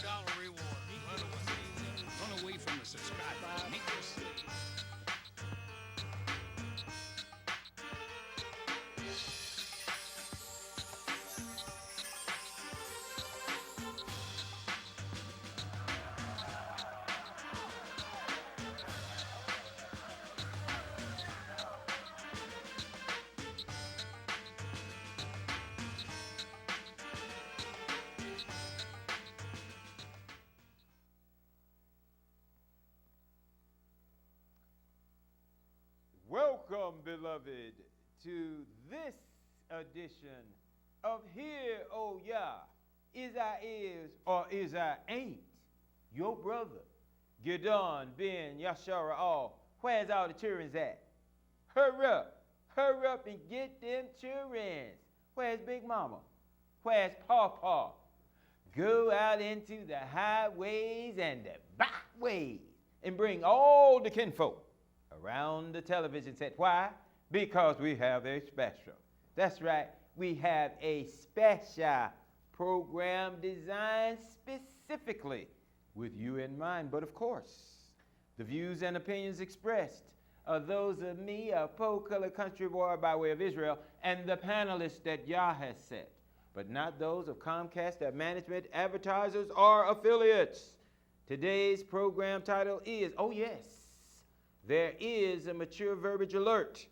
$1 reward. Run away from the subscriber. Meet this. Welcome, beloved, to this edition of Here, Oh Yeah, Is I Is or Is I Ain't, your brother, Gidon Ben Yashara All. Where's all the children's at? Hurry up and get them children's. Where's Big Mama? Where's Pawpaw? Go out into the highways and the byways and bring all the kinfolk around the television set. Why? Because we have a special. That's right, we have a special program designed specifically with you in mind. But of course, the views and opinions expressed are those of me, a po-colored country boy by way of Israel, and the panelists that Yah has set, but not those of COMCAST, their management, advertisers, or affiliates. Today's program title is, oh yes, there is a mature verbiage alert,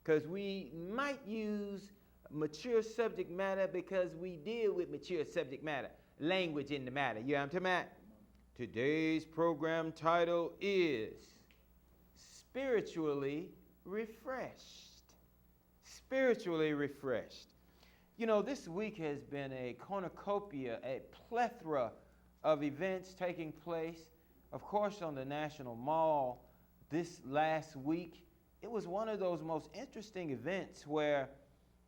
because we might use mature subject matter because we deal with mature subject matter, language in the matter. You know what I'm talking about? Today's program title is Spiritually Refreshed. Spiritually Refreshed. You know, this week has been a cornucopia, a plethora of events taking place. Of course, on the National Mall, this last week, it was one of those most interesting events where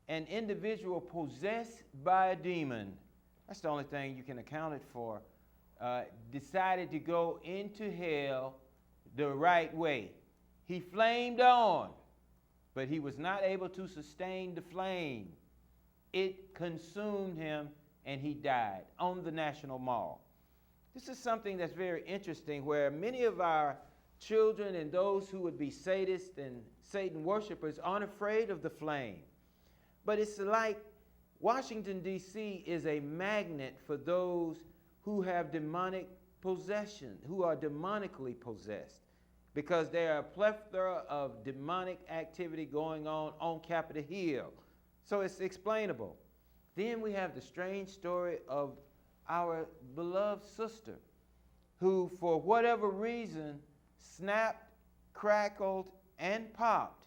an individual possessed by a demon, that's the only thing you can account it for, decided to go into hell the right way. He flamed on, but he was not able to sustain the flame. It consumed him and he died on the National Mall. This is something that's very interesting, where many of our children and those who would be sadists and Satan worshipers aren't afraid of the flame. But it's like Washington, D.C. is a magnet for those who have demonic possession, who are demonically possessed, because there are a plethora of demonic activity going on Capitol Hill. So it's explainable. Then we have the strange story of our beloved sister, who for whatever reason snapped, crackled, and popped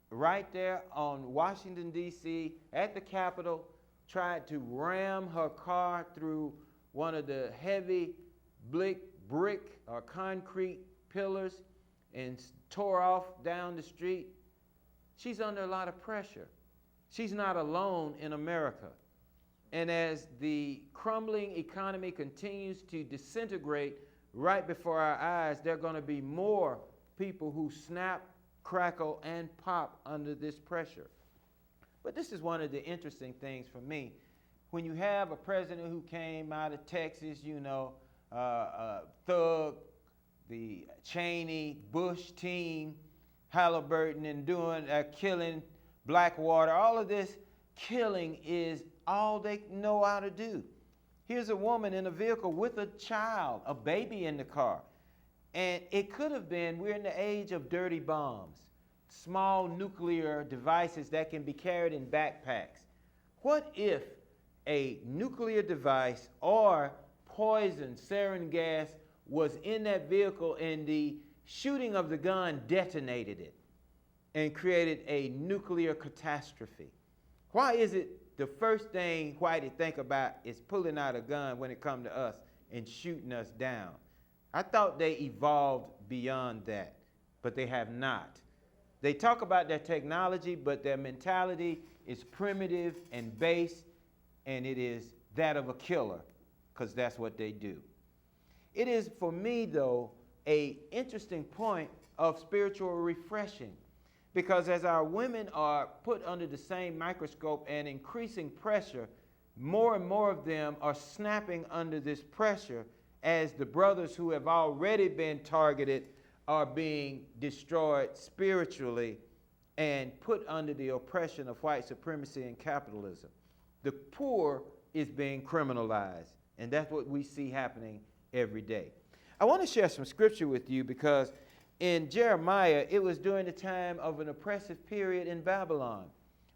right there on Washington, D.C. at the Capitol, tried to ram her car through one of the heavy brick or concrete pillars and tore off down the street. She's under a lot of pressure. She's not alone in America. And as the crumbling economy continues to disintegrate right before our eyes, there are going to be more people who snap, crackle, and pop under this pressure. But this is one of the interesting things for me. When you have a president who came out of Texas, you know, Thug, the Cheney, Bush team, Halliburton, and doing killing Blackwater, all of this killing is all they know how to do. Here's a woman in a vehicle with a child, a baby in the car. And it could have been, we're in the age of dirty bombs, small nuclear devices that can be carried in backpacks. What if a nuclear device or poison, sarin gas, was in that vehicle and the shooting of the gun detonated it and created a nuclear catastrophe? Why is it the first thing whitey think about is pulling out a gun when it comes to us and shooting us down? I thought they evolved beyond that, but they have not. They talk about their technology, but their mentality is primitive and base, and it is that of a killer, because that's what they do. It is, for me, though, an interesting point of spiritual refreshing, because as our women are put under the same microscope and increasing pressure, more and more of them are snapping under this pressure as the brothers who have already been targeted are being destroyed spiritually and put under the oppression of white supremacy and capitalism. The poor is being criminalized, and that's what we see happening every day. I want to share some scripture with you because in Jeremiah, it was during the time of an oppressive period in Babylon,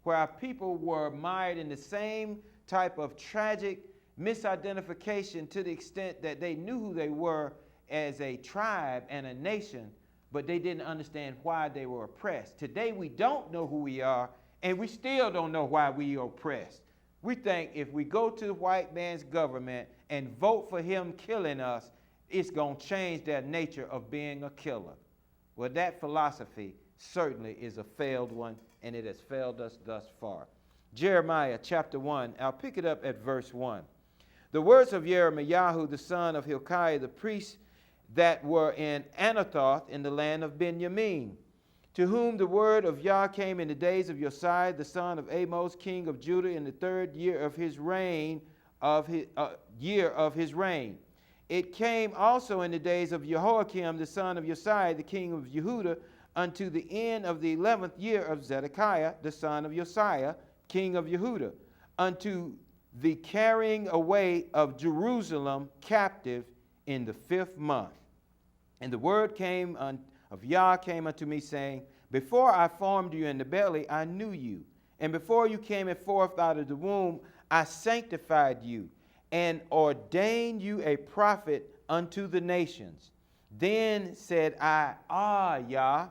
where our people were mired in the same type of tragic misidentification to the extent that they knew who they were as a tribe and a nation, but they didn't understand why they were oppressed. Today, we don't know who we are, and we still don't know why we are oppressed. We think if we go to the white man's government and vote for him killing us, it's going to change their nature of being a killer. Well, that philosophy certainly is a failed one, and it has failed us thus far. Jeremiah chapter 1, I'll pick it up at verse 1. The words of Jeremiah, the son of Hilkiah, the priest that were in Anathoth in the land of Benjamin, to whom the word of Yah came in the days of Josiah, the son of Amos, king of Judah, in the 3rd year of his reign, It came also in the days of Jehoiakim, the son of Josiah, the king of Yehudah, unto the end of the 11th year of Zedekiah, the son of Josiah, king of Yehudah, unto the carrying away of Jerusalem captive in the 5th month. And the word of Yah came unto me, saying, Before I formed you in the belly, I knew you. And before you came forth out of the womb, I sanctified you, and ordained you a prophet unto the nations. Then said I, Yah,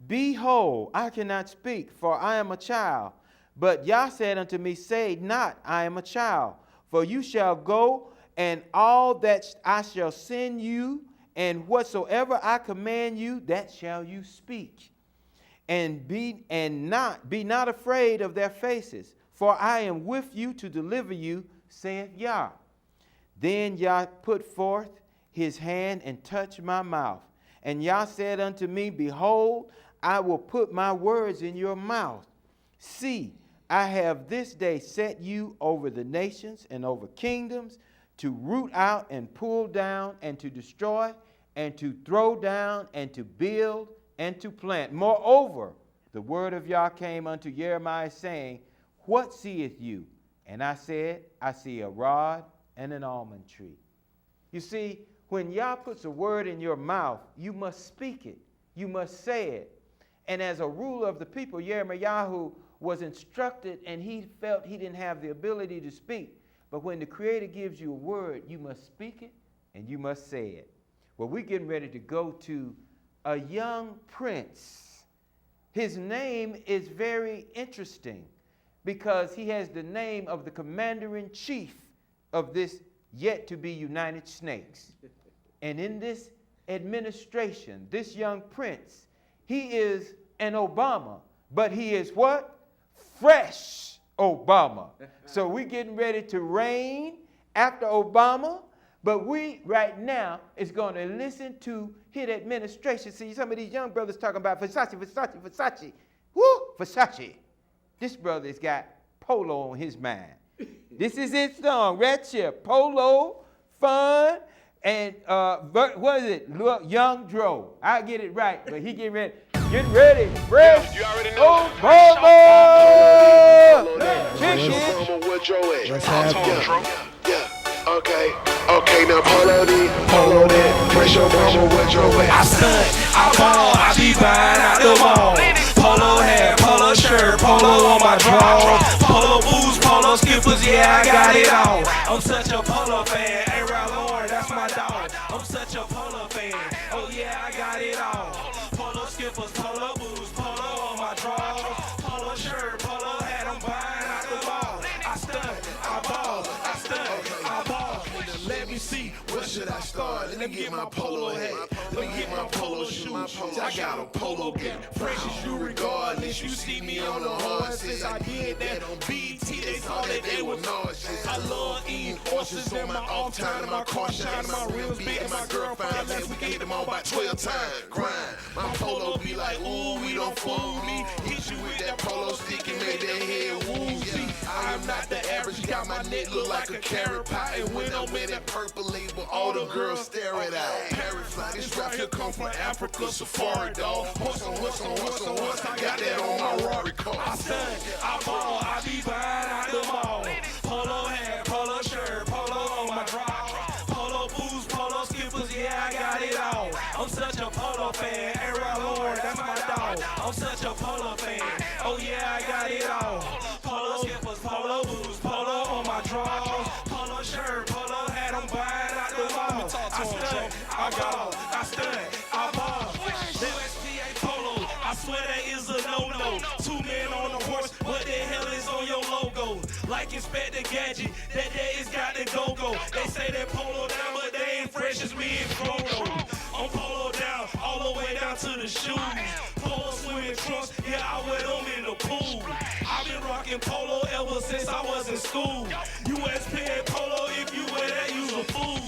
behold, I cannot speak, for I am a child. But Yah said unto me, Say not, I am a child, for you shall go, and all that I shall send you, and whatsoever I command you, that shall you speak. And be not afraid of their faces, for I am with you to deliver you, saith Yah. Then Yah put forth his hand and touched my mouth. And Yah said unto me, Behold, I will put my words in your mouth. See, I have this day set you over the nations and over kingdoms, to root out and pull down and to destroy and to throw down and to build and to plant. Moreover, the word of Yah came unto Jeremiah, saying, What seest you? And I said, I see a rod and an almond tree. You see, when Yah puts a word in your mouth, you must speak it. You must say it. And as a ruler of the people, Jeremiah was instructed, and he felt he didn't have the ability to speak. But when the Creator gives you a word, you must speak it and you must say it. Well, we're getting ready to go to a young prince. His name is very interesting because he has the name of the commander-in-chief of this yet-to-be United States. And in this administration, this young prince, he is an Obama, but he is what? Fresh Obama. So we're getting ready to reign after Obama, but we right now is going to listen to his administration. See, some of these young brothers talking about Versace. Woo, Versace. This brother's got polo on his mind. This is his song, Red Chip, Polo, Fun, and what is it? Young Dro. I get it right, but he getting ready. Get ready, fresh. You already know. Obama! Chicken. Let's have yeah. Okay, now polo that. Fresh Obama, what your way? I stunt, I ball, I be buying out the mall. Polo hat, polo shirt, polo on my drawers. Polo boots, polo skippers, yeah, I got it all. I'm such a polo fan, A-Rod Lauren, that's my dog. I'm such a polo fan, oh yeah, I got it all. Polo skippers, polo boots, polo on my drawers. Polo shirt, polo hat, I'm buying out the mall. I stunt, I ball, I stunt, I ball. Let me see, where should I start? Let me get my polo hat. Let me get my polo shoes. I got a polo game. Fresh as you regardless. You see me on the horse. Since I did that on BT, they thought that they were nauseous. I love eating oysters in my off time, and my car shine, my rims big, and my girl fine. Last week I hit them all about 12 times. Grind. My polo be like, ooh, we don't fool me. Hit you with that polo stick and make that head woozy. I I'm not the average. Got my neck look like a carrot pie. And when I'm in that purple label, all the girls stare it out. Parrot fly, this rap here come from Africa safari, dog. Horse on horse on horse on horse, I got that on my Rari car. I stunt, I ball, I be buying out the mall. Polo hat, polo shirt, polo on my draw. Polo boots, polo skippers, yeah, I got it all. I'm such a polo fan, Era Lord, that's my dog. I'm such a polo fan, oh yeah, I got it all. Polo skippers, polo boots, polo on my drawers. Polo shirt, polo hat, I'm buying out the mall. I stunt, I ball, I stunt, I ball. USPA polo, I swear that is a no-no. 2 men on a horse, what the hell is on your logo? Like Inspector Gadget, that day it's got the go-go. They say that polo down, but they ain't fresh as me and Frodo. I'm polo down, all the way down to the shoes. Polo swimming trunks, yeah, I wear them in the pool. I've been rocking polo ever since I was in school. USPA polo, if you wear that, you's a fool.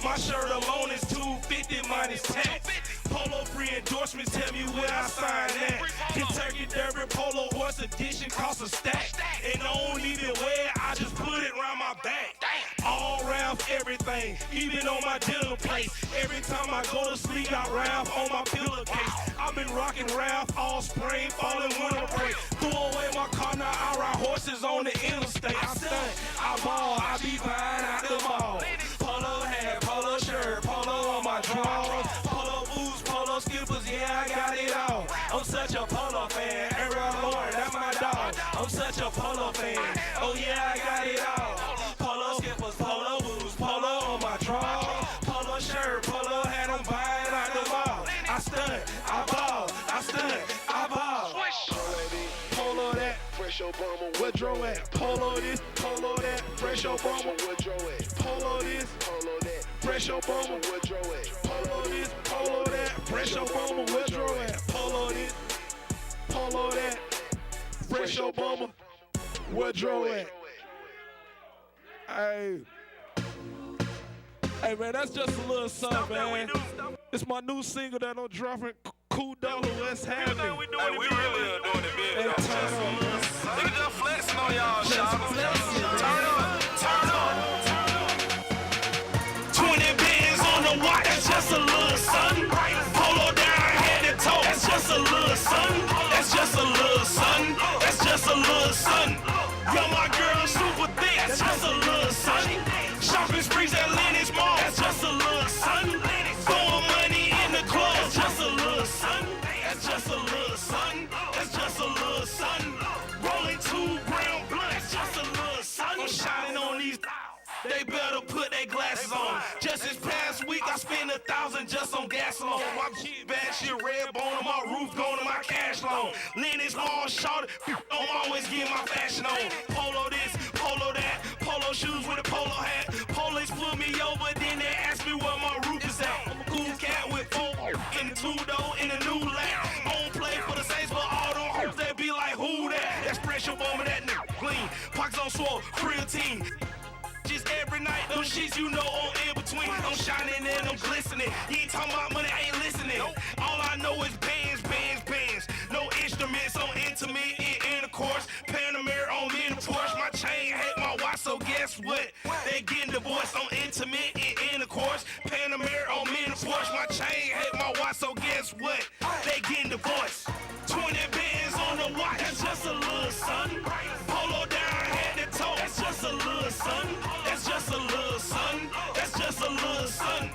My shirt alone is $250 minus tax. Polo free endorsements tell me where I sign at. Kentucky Derby Polo Horse Edition costs a stack. And I don't even wear it, I just put it around my back. All Ralph everything, even on my dinner plate. Every time I go to sleep, got Ralph on my pillowcase. I've been rocking Ralph all spring, fall and winter break. Threw away my car, now I ride horses on the interstate. I stunt, I ball, I be buying out the mall. Polo hat, polo shirt, polo on my drawers. Polo boots, polo skippers, yeah, I got it all. I'm such a polo fan, Era Lord, that's my dog. I'm such a polo fan, oh yeah, I got it all. Polo skippers, polo boots, polo on my drawers. Polo shirt, polo hat, I'm buying out the mall. I stunt, I ball, I stunt, I ball. Polo that, Fresh Obama, Woodrow at. Polo this, polo that, fresh Obama. Woodrow at. Polo this, Polo that. fresh Obama. Woodrow at. Polo this, polo that, fresh Obama. Woodrow at. Polo this, polo that, fresh Obama. Woodrow at. Hey. Hey man, that's just a little something, man. It's my new single that I'm dropping. Cool Dollar, let's have it. Hey, we really are doing it big. Hey, turn on. Nigga just flexing on y'all, shop. Turn up, turn up. 20 bands on the watch, that's just a little something. Polo down, head to toe, that's just a little something. That's just a little something. That's just a little something. Yo, my girl super thick, that's just a little something. Shopping sprees at Lennox Mall, that's just a little something. Throwing money in the club, that's just a little something. That's just a little something. That's just a little something. Rolling 2 brown blunts, just a little something. I'm shining on these. They better put their glasses on. Just this past week, I spent $1,000 just on gas alone. My kid bad shit, red bone on my roof, going to my cash loan. Lennox Mall, shorty, I'm always getting my fashion on. Polo this, polo that, polo shoes with a polo hat. Police pull me over, then they ask me where my roof is at. I'm a cool cat with 4 in the 2-door in a new lap. I don't play for the Saints, but all them hoes that be like, who that? That's fresh up on me, that nigga clean. Pockets on swole, creatine. Just every night, those shits you know on in between. I'm shining and I'm glistening. You ain't talking about money, I ain't listening. All I know is bands, bands, bands. No instruments on intimate intercourse. Panamera on me in the Porsche. My chain hate my watch, so guess what? They getting divorced on intimate intercourse. Panamera on me in the Porsche. My chain hate my watch, so guess what? They getting divorced. 20 bands on the watch, that's just a little something. Polo down, head to toe, that's just a little something. That's just a little something. That's just a little something.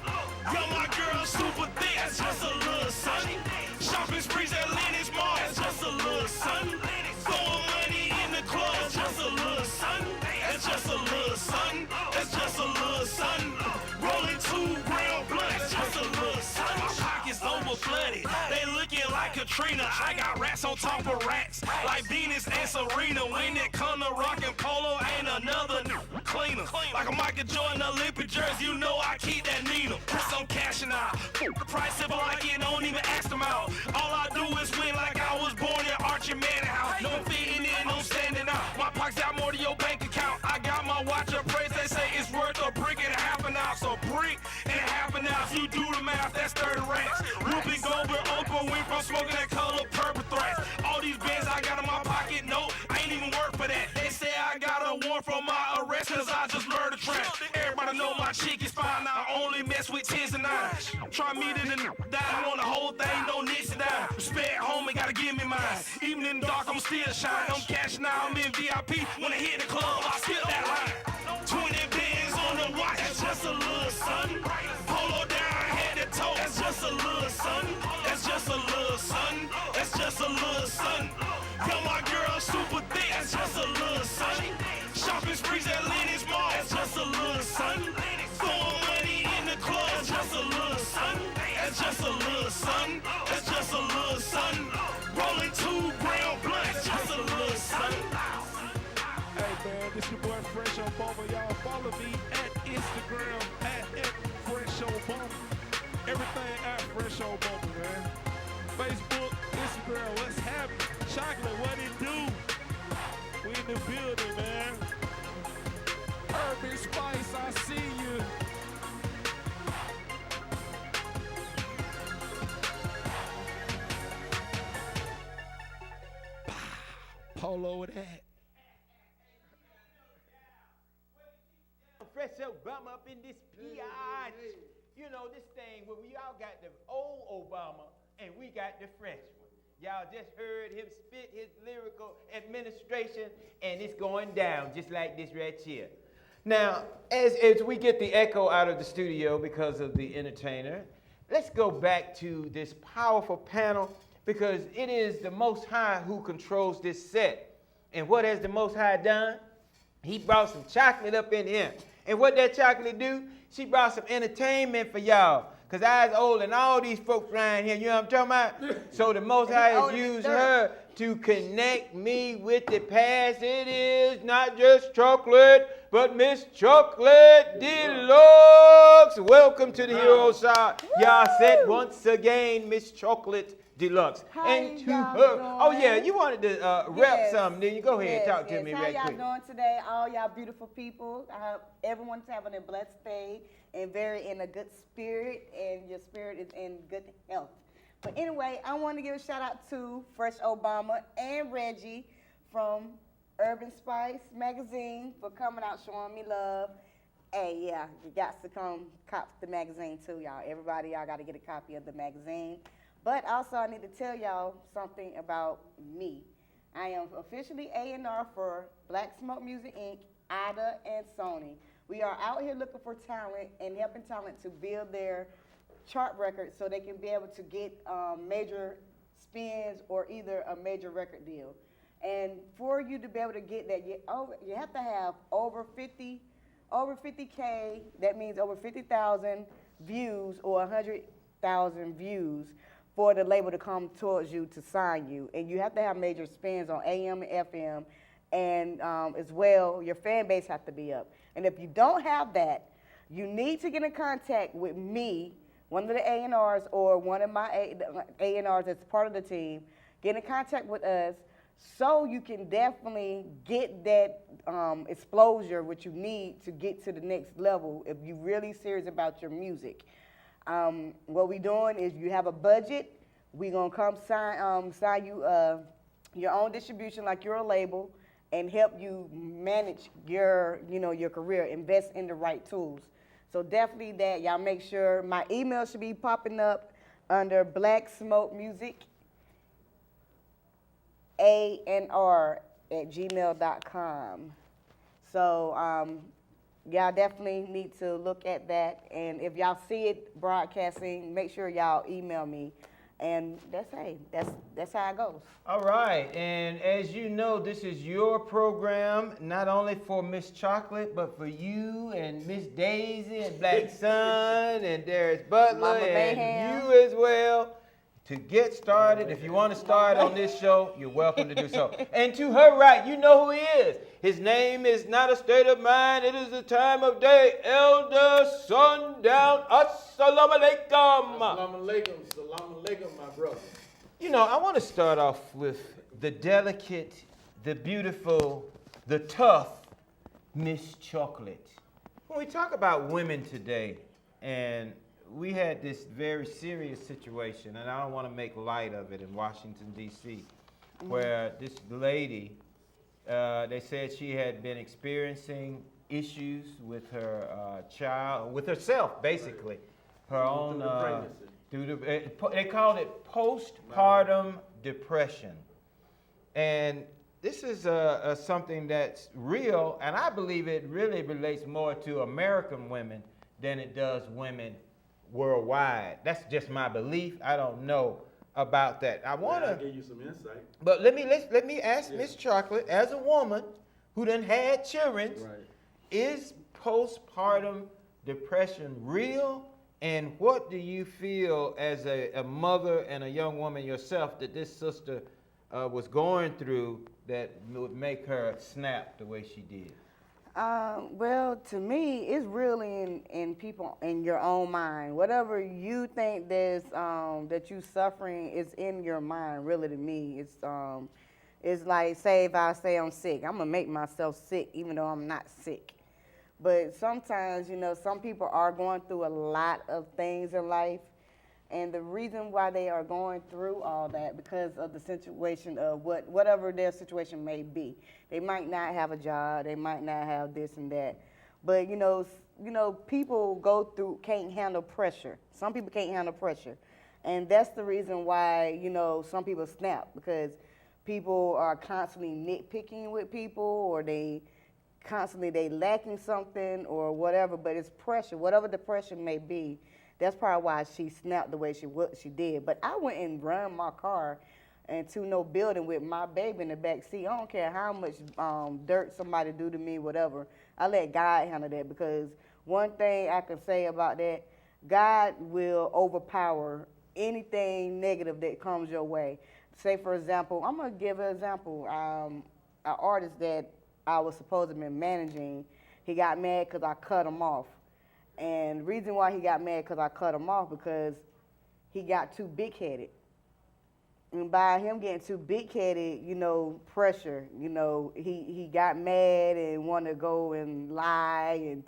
Yo, my girl super thick, that's just a little something. Shopping sprees at Lennox Mall, that's just a little something. Throwing money in the club, that's just a little something. That's just a little something. That's just a little something. Rolling 2 brown blunts, that's just a little something. My pockets over flooded, they looking like Katrina. I got rats on top of rats, like Venus and Serena. When it come to rockin' polo, ain't another cleaner. Like a Michael Jordan Olympic jersey, you know I keep that Nina. I'm cashing out. The price if I like it, don't even ask them out. All I do is win like I was born in Archie Manning house. No fitting in, no standing out. My pockets got more than your bank account. I got my watch appraised, they say it's worth a brick and a half an ounce. A brick and a half an ounce, you do the math, that's 30 racks. Ruby Goldberg, Oprah Winfrey, I'm smoking that color purple threats. All these bands I got in my pocket, no, I ain't even work for that. They say I got know my chick is fine, I only mess with 10s and 9s. Try me to the down, want the whole thing, no nicks and down. Respect, homie, gotta give me mine. Even in the dark, I'm still shine. I'm cashing out, I'm in VIP. When I hit the club, I skip that line. 20 bands on the watch, that's just a little son. Polo down, head to toe, that's just a little son. That's just a little son. That's just a little son. Tell my girl super thick, that's just a little son. Shopping sprees at Lennox Mall, that's just a little son. Throwing money in the club, that's just a little son. That's just a little son. That's just a little son. Rolling 2 gram blunt, that's just a little son. Hey man, this your boy Fresh Obama. Y'all follow me at Instagram at Fresh Obama. Everything at Fresh Obama, man. Facebook, Instagram, let's have it. Chocolate, what it do? We in the building, man. Urban Spice, I see you. Polo with that. Fresh Obama up in this biatch. You know, this thing where we all got the old Obama and we got the fresh one. Y'all just heard him spit his lyrical administration, and it's going down just like this right here. Now, as we get the echo out of the studio because of the entertainer, let's go back to this powerful panel because it is the Most High who controls this set. And what has the Most High done? He brought some chocolate up in here. And what that chocolate do? She brought some entertainment for y'all. Because I was old and all these folks around here, you know what I'm talking about? So the Most High has used her to connect me with the past. It is not just chocolate, but Miss Chocolate Deluxe. Welcome to the Hero Side. Y'all said once again, Miss Chocolate Deluxe. How and to y'all her, doing? oh yeah, you wanted to rep Yes. something, then you go ahead, talk to me How right y'all quick. doing today? All y'all beautiful people. I hope everyone's having a blessed day and very in a good spirit, and your spirit is in good health. But anyway, I want to give a shout out to Fresh Obama and Reggie from Urban Spice magazine for coming out showing me love. Hey, yeah, you got to come cop the magazine too, y'all. Everybody, y'all got to get a copy of the magazine. But also, I need to tell y'all something about me. I am officially A&R for Black Smoke Music Inc., Ida, and Sony. We are out here looking for talent and helping talent to build their chart records so they can be able to get major spins or either a major record deal. And for you to be able to get that, you have to have over 50K, that means over 50,000 views or 100,000 views for the label to come towards you to sign you. And you have to have major spins on AM and FM, and as well, your fan base has to be up. And if you don't have that, you need to get in contact with me, one of the A&Rs or one of my A&Rs that's part of the team. Get in contact with us so you can definitely get that exposure which you need to get to the next level if you're really serious about your music. What we're doing is you have a budget. We're going to come sign you your own distribution like you're a label and help you manage your career, invest in the right tools. So definitely that. Y'all make sure my email should be popping up under Black Smoke Music ANR@gmail.com. So y'all definitely need to look at that. And if y'all see it broadcasting, make sure y'all email me. And that's how it goes. All right, and as you know, this is your program, not only for Miss Chocolate, but for you and Miss Daisy and Black Sun and Darius Butler Mama and Mayhem. you as well. To get started, if you want to start on this show, you're welcome to do so. And to her right, you know who he is. His name is not a state of mind, it is the time of day. Elder Sundown. Assalamu alaikum. Salam alaikum, my brother. You know, I want to start off with the delicate, the beautiful, the tough Miss Chocolate. When we talk about women today, and we had this very serious situation, and I don't want to make light of it, in Washington, D.C., where this lady, they said she had been experiencing issues with her child, with herself, basically. Her own, they called it postpartum depression. And this is something that's real, and I believe it really relates more to American women than it does women worldwide. That's just my belief. I don't know about that. I want to give you some insight. But let me ask Miss Chocolate, as a woman who done had children, is postpartum depression real? And what do you feel as a mother and a young woman yourself that this sister was going through that would make her snap the way she did? Well, to me, it's really in people, in your own mind. Whatever you think that you suffering is in your mind. Really, to me, it's like, say if I say I'm sick, I'm gonna make myself sick even though I'm not sick. But sometimes, you know, some people are going through a lot of things in life, and the reason why they are going through all that because of the situation of whatever their situation may be. They might not have a job, they might not have this and that, but you know, people can't handle pressure. Some people can't handle pressure, and that's the reason why, you know, some people snap, because people are constantly nitpicking with people, or they lacking something or whatever, but it's pressure, whatever the pressure may be. That's probably why she snapped the way she did. But I went and run my car into no building with my baby in the back seat. I don't care how much dirt somebody do to me, whatever. I let God handle that, because one thing I can say about that, God will overpower anything negative that comes your way. Say, for example, I'm going to give an example. An artist that I was supposed to be managing, he got mad because I cut him off. And the reason why he got mad because I cut him off, because he got too big-headed. And by him getting too big-headed, you know, pressure, you know, he got mad and wanted to go and lie and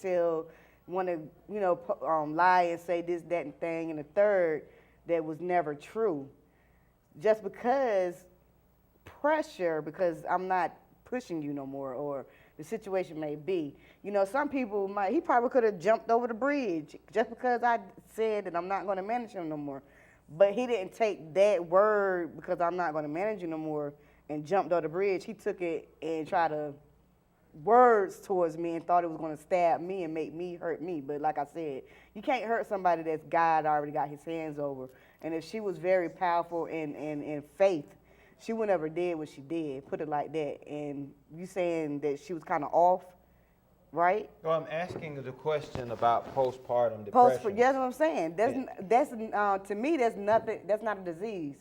lie and say this, that, and thing, and the third that was never true. Just because pressure, because I'm not pushing you no more, or the situation may be. You know, some people he probably could have jumped over the bridge just because I said that I'm not going to manage him no more. But he didn't take that word, because I'm not going to manage you no more, and jumped over the bridge. He took it and tried to words towards me and thought it was going to stab me and make me hurt me. But like I said, you can't hurt somebody that's God already got his hands over. And if she was very powerful in faith, she would never did what she did, put it like that. And you saying that she was kind of off, right? Well, I'm asking the question about postpartum depression. That's what I'm saying. That's to me, that's nothing. That's not a disease.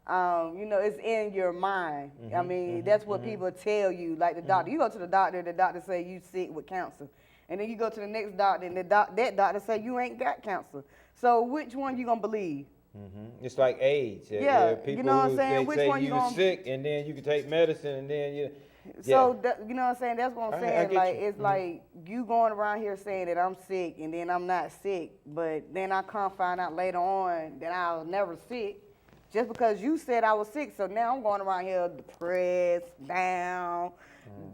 You know, it's in your mind. I mean, that's what people tell you. Like the doctor, you go to the doctor say you sick with cancer, and then you go to the next doctor, and that doctor say you ain't got cancer. So which one you gonna believe? It's like AIDS. Yeah, people you know what I'm saying? They Which say one you you're sick, and then you can take medicine, and then you. So you know what I'm saying? That's what I'm saying. Like you. it's like you going around here saying that I'm sick, and then I'm not sick, but then I come find out later on that I was never sick, just because you said I was sick. So now I'm going around here depressed, down,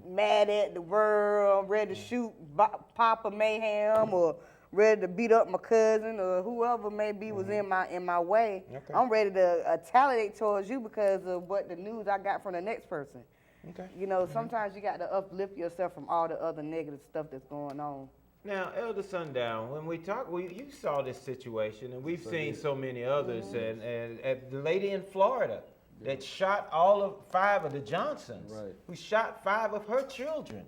mad at the world, ready to shoot Papa Mayhem, or ready to beat up my cousin, or whoever maybe was in my way. Okay. I'm ready to retaliate towards you because of what the news I got from the next person. Okay. You know, sometimes you got to uplift yourself from all the other negative stuff that's going on. Now, Elder Sundown, when we talk, you saw this situation, and we've seen so many others, and the lady in Florida that shot all 5 of the Johnsons, who shot 5 of her children.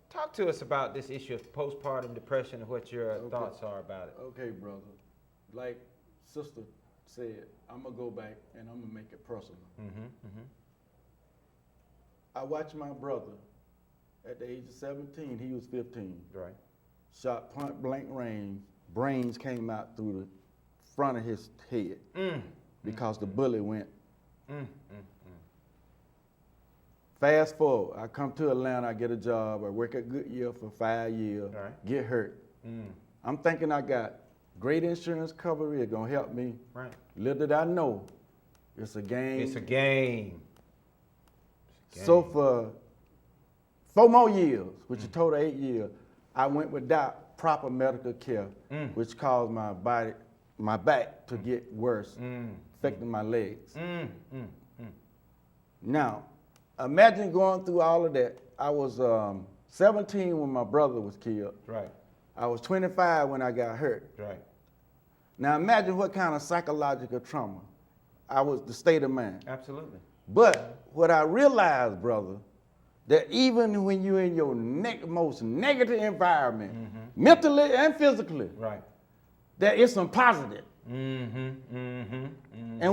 Talk to us about this issue of postpartum depression and what your thoughts are about it. Okay, brother. Like sister said, I'm going to go back and I'm going to make it personal. I watched my brother at the age of 17, he was 15. Right. Shot point blank range, brains came out through the front of his head because the bullet went. Fast forward, I come to Atlanta, I get a job, I work at Goodyear for 5 years, get hurt. I'm thinking I got great insurance coverage, it's gonna help me. Right. Little did I know, it's a game. It's a game. So for 4 more years, which is total 8 years, I went without proper medical care, which caused my back to get worse, affecting my legs. Now, imagine going through all of that. I was 17 when my brother was killed. Right. I was 25 when I got hurt. Right. Now imagine what kind of psychological trauma the state of mind. Absolutely. But what I realized, brother, that even when you're in your most negative environment, mentally and physically, Right. there is some positive. And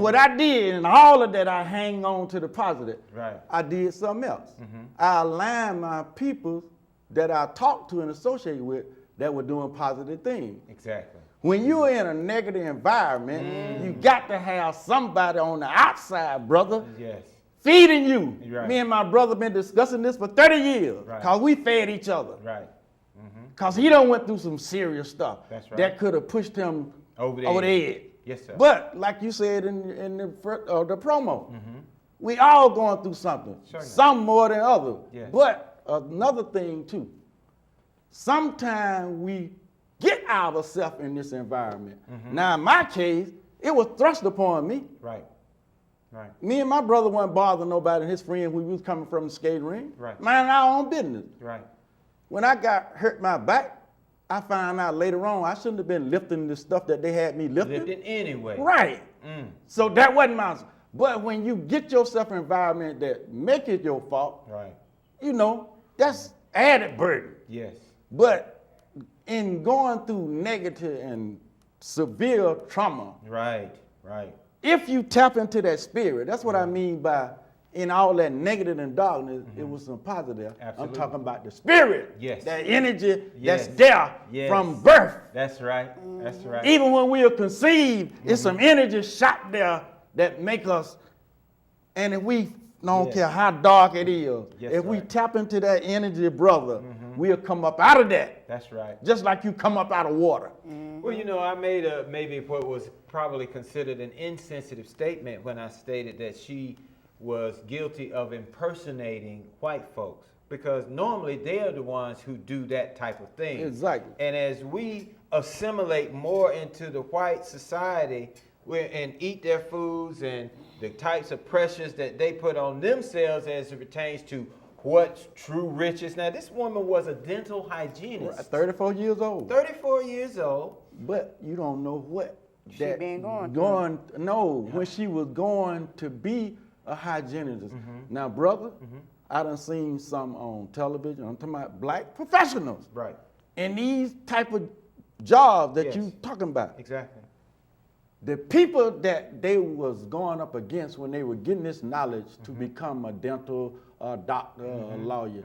what I did, and all of that, I hang on to the positive. Right. I did something else. I aligned my people that I talked to and associated with that were doing positive things. Exactly. When you're in a negative environment, you got to have somebody on the outside, brother, Yes. feeding you. Right. Me and my brother been discussing this for 30 years, Right. because we fed each other. Right. Because he done went through some serious stuff That's right. that could have pushed him Over the edge. Yes, sir. But like you said in the promo, we all going through something, Certainly. some more than others. Yes. But another thing too, sometimes we get ourselves in this environment. Now in my case, it was thrust upon me. Right. Right. Me and my brother weren't bothering nobody and his friends when we was coming from the skating ring. Right. Minding our own business. Right. When I got hurt my back, I found out later on I shouldn't have been lifting the stuff that they had me lifting. Lived it anyway. Right. So that wasn't my. But when you get yourself an environment that make it your fault, Right. you know, that's added burden. Yes. But in going through negative and severe trauma, Right. Right. if you tap into that spirit, that's what I mean by in all that negative and darkness, it was some positive. Absolutely. I'm talking about the spirit. Yes. That energy Yes. that's there Yes. from birth. That's right. That's right. Even when we are conceived, it's some energy shot there that make us, and if we don't Yes. care how dark it is, Yes, if we right. tap into that energy, brother, we'll come up out of that. That's right. Just like you come up out of water. Well, you know, I made maybe what was probably considered an insensitive statement when I stated that she was guilty of impersonating white folks, because normally they're the ones who do that type of thing. Exactly. And as we assimilate more into the white society and eat their foods and the types of pressures that they put on themselves as it pertains to what's true riches. Now, this woman was a dental hygienist. 34 years old. 34 years old. But you don't know what She been going when she was going to be a hygienist. Now, brother, I done seen some on television. I'm talking about black professionals. Right. In these type of jobs that Yes. you talking about. Exactly. The people that they was going up against when they were getting this knowledge to become a dental doctor, a lawyer,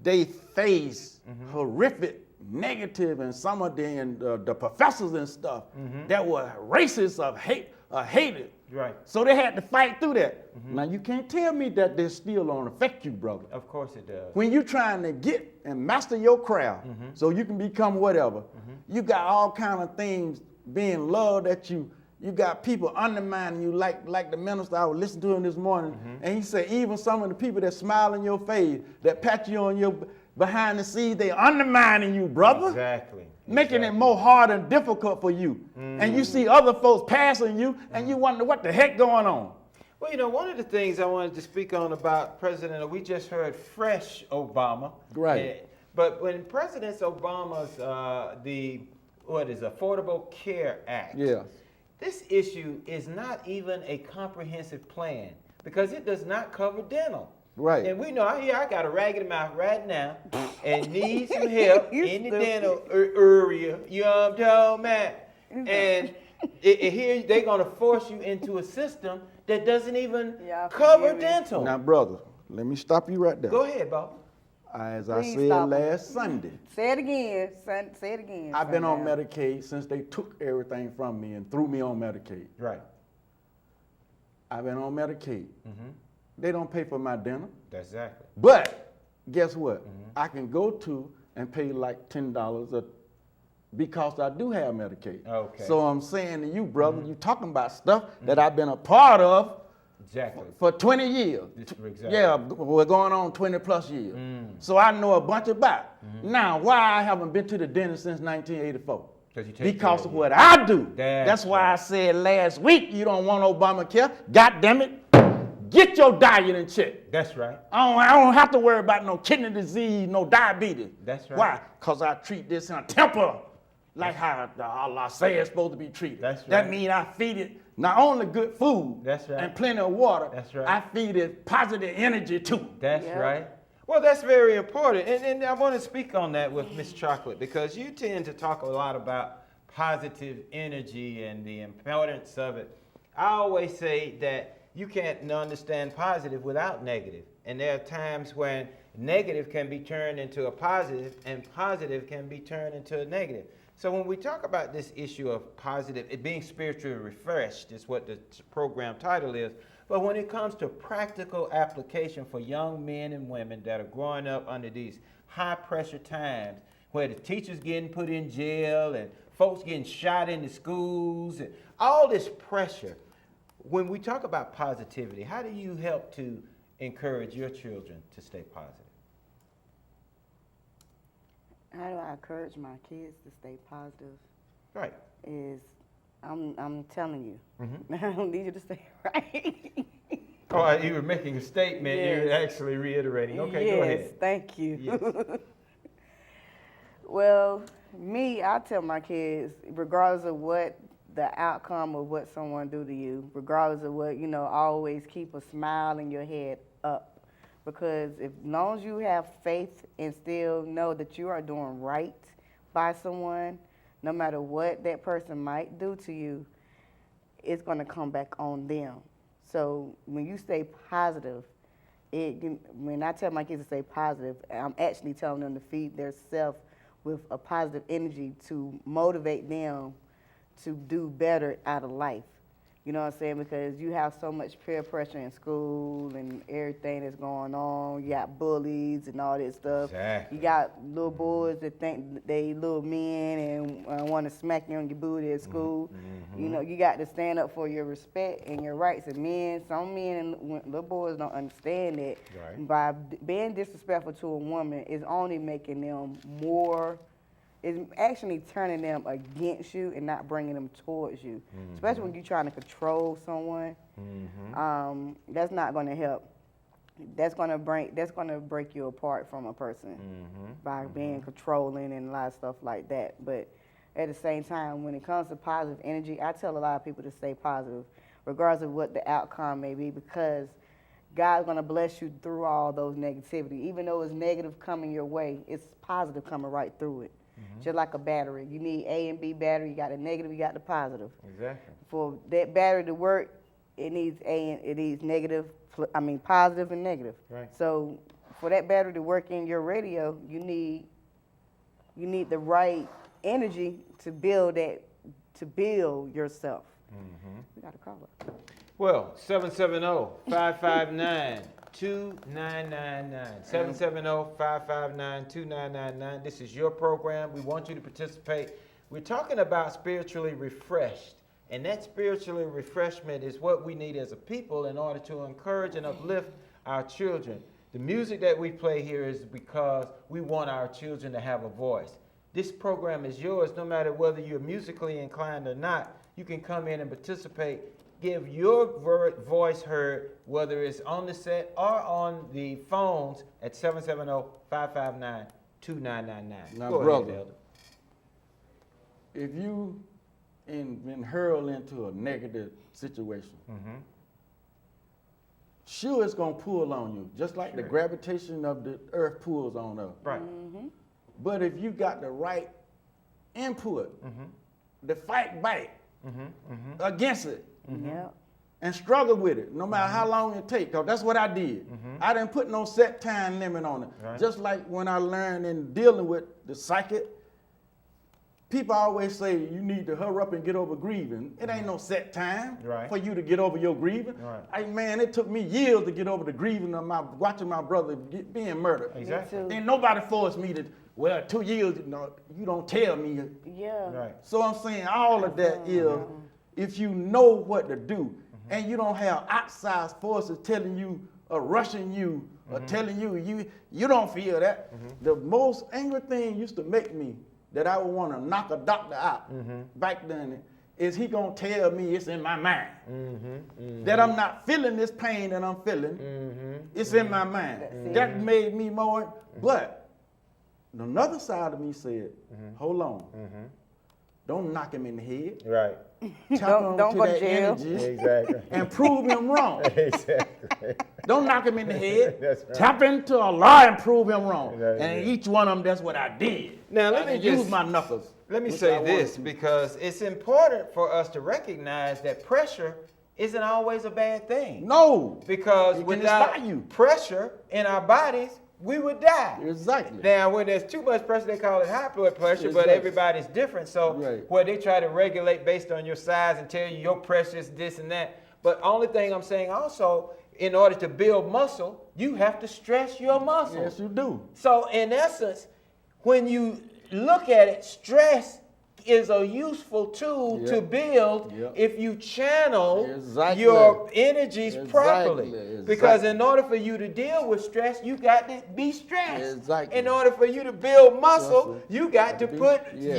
they face horrific negative, and some of the professors and stuff that were racist of hated. Right. So they had to fight through that. Now you can't tell me that this still don't affect you, brother. Of course it does. When you're trying to get and master your craft so you can become whatever, you got all kind of things being loved at you. You got people undermining you like the minister I was listening to him this morning, and he said even some of the people that smile in your face, that pat you on your behind the scenes, they undermining you, brother. Exactly. Making it more hard and difficult for you. And you see other folks passing you, and you wonder what the heck going on. Well, you know, one of the things I wanted to speak on about President, we just heard fresh Obama. Right. But when President Obama's, Affordable Care Act. Yeah. This issue is not even a comprehensive plan because it does not cover dental. Right. And we know, I got a ragged mouth right now and need some help in the dental area. You know what I'm talking about? And here they're going to force you into a system that doesn't even cover dental. Now, brother, let me stop you right there. Go ahead, Bob. As Please I said stop 'em. last Sunday, Say it again, son. Say it again. I've been on Sundown. Medicaid since they took everything from me and threw me on Medicaid. Right. I've been on Medicaid. They don't pay for my dental. Exactly. But guess what? I can go to and pay like $10 because I do have Medicaid. Okay. So I'm saying to you, brother, you talking about stuff that I've been a part of Exactly. For 20 years. Exactly. Yeah, we're going on 20 plus years. So I know a bunch about it. Now, why I haven't been to the dentist since 1984? Because of what I do. That's why I said last week, you don't want Obamacare. God damn it. Get your diet in check. That's right. I don't have to worry about no kidney disease, no diabetes. That's right. Why? Because I treat this in a temper like how Allah say it's supposed to be treated. That's right. That means I feed it not only good food and plenty of water. That's right. I feed it positive energy too. That's right. Well, that's very important. And I want to speak on that with Miss Chocolate, because you tend to talk a lot about positive energy and the importance of it. I always say that you can't understand positive without negative. And there are times when negative can be turned into a positive and positive can be turned into a negative. So when we talk about this issue of positive, it being spiritually refreshed is what the program title is. But when it comes to practical application for young men and women that are growing up under these high pressure times where the teachers getting put in jail and folks getting shot in the schools and all this pressure, when we talk about positivity, how do you help to encourage your children to stay positive? How do I encourage my kids to stay positive? Right. Is I'm telling you, I don't need you to stay right. Oh, you were making a statement. Yes. You're actually reiterating. Okay, yes, go ahead. Thank you. Yes. Well, I tell my kids, regardless of what the outcome of what someone do to you, regardless of what, always keep a smile in your head up. Because as long as you have faith and still know that you are doing right by someone, no matter what that person might do to you, it's going to come back on them. So when you stay positive, when I tell my kids to stay positive, I'm actually telling them to feed their self with a positive energy to motivate them to do better out of life. You know what I'm saying? Because you have so much peer pressure in school and everything that's going on. You got bullies and all this stuff. Exactly. You got little boys that think they little men and want to smack you on your booty at school. You got to stand up for your respect and your rights. And some men and little boys don't understand that. Right. By being disrespectful to a woman is only making them more. It's actually turning them against you and not bringing them towards you. Especially when you're trying to control someone. That's not going to help. That's going to break you apart from a person by being controlling and a lot of stuff like that. But at the same time, when it comes to positive energy, I tell a lot of people to stay positive, regardless of what the outcome may be, because God's going to bless you through all those negativity. Even though it's negative coming your way, it's positive coming right through it. Just like a battery. You need A and B battery. You got the negative, you got the positive. Exactly. For that battery to work, it needs positive and negative. Right. So for that battery to work in your radio, you need the right energy to build yourself. We got a caller. Well, 770-559-2999. 770-559-2999. This is your program. We want you to participate. We're talking about spiritually refreshed. And that spiritually refreshment is what we need as a people in order to encourage and uplift our children. The music that we play here is because we want our children to have a voice. This program is yours no matter whether you're musically inclined or not. You can come in and participate. Give your voice heard, whether it's on the set or on the phones at 770-559-2999. Now, Go brother, ahead, Elder. If you been hurled into a negative situation, sure it's going to pull on you, just like the gravitation of the earth pulls on us. Right. But if you got the right input, the fight back against it, and struggle with it, no matter how long it takes, because that's what I did. I didn't put no set time limit on it. Right. Just like when I learned in dealing with the psychic, people always say you need to hurry up and get over grieving. It ain't no set time for you to get over your grieving. Man, it took me years to get over the grieving of watching my brother being murdered. Exactly. And nobody forced me to, 2 years, you don't tell me. Yeah. Right. So I'm saying all of that is, if you know what to do, and you don't have outside forces telling you or rushing you or telling you don't feel that. The most angry thing used to make me that I would want to knock a doctor out back then is he gonna tell me it's in my mind. That I'm not feeling this pain that I'm feeling. It's in my mind. That made me more, but another side of me said, hold on. Don't knock him in the head. Right. Tap on don't to go to that jail. energy Exactly. and prove him wrong. Exactly. Don't knock him in the head. That's right. Tap into Allah and prove him wrong. That's And right. each one of them, that's what I did. Now, let I me didn't just- use my knuckles. Let me which I say wanted this, to. because it's important for us to recognize that pressure isn't always a bad thing. No. Because It can without inspire you. pressure in our bodies, we would die. Exactly. Now, when there's too much pressure, they call it high blood pressure, but Exactly. everybody's different. So, Right. where they try to regulate based on your size and tell you your pressure is this and that. But only thing I'm saying also, in order to build muscle, you have to stress your muscles. Yes, you do. So, in essence, when you look at it, stress is a useful tool to build if you channel Exactly. your energies properly. Exactly. Because in order for you to deal with stress, you got to be stressed. Exactly. In order for you to build muscle, Muscle. you got to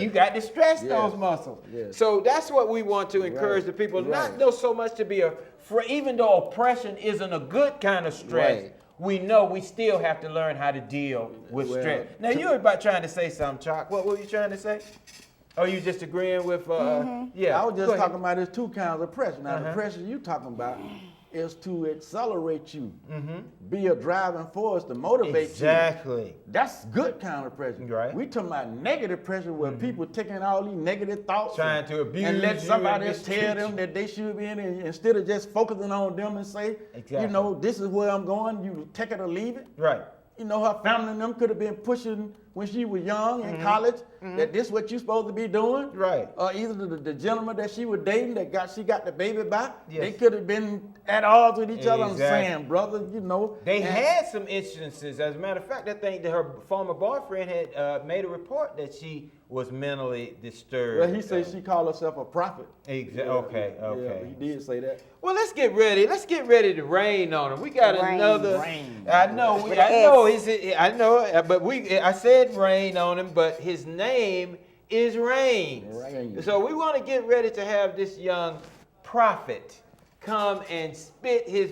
you got to stress those muscles. Yes. So that's what we want to encourage the people, not know so much to be even though oppression isn't a good kind of stress. Right. We know we still have to learn how to deal with Well, stress. Now, you were about trying to say something, Chalk. What were you trying to say? Oh, you just agreeing with, yeah. I was Go just ahead. talking about there's two kinds of pressure. Now, the pressure you talking about is to accelerate you, be a driving force to motivate Exactly. you. That's good kind of pressure. Right. We talking about negative pressure where people taking all these negative thoughts Trying to abuse and let you somebody and else tell mistreat them you. that they should be in it instead of just focusing on them and say, Exactly. you know, this is where I'm going. You take it or leave it. Right. You know, her family and them could have been pushing when she was young in college that this what you supposed to be doing. Right. Or either the gentleman that she was dating that she got the baby by, Yes. they could have been at odds with each other. I'm Exactly. saying, brother, you know. They and- had some instances. As a matter of fact, I think that her former boyfriend had made a report that she was mentally disturbed. Well, he said she called herself a prophet. Okay. Yeah, he did say that. Well, let's get ready. Let's get ready to rain on him. We got Rain. another. Rain. I know. With I an know. S. I know. But I said rain on him, but his name is Rains. Rain. So we want to get ready to have this young prophet come and spit his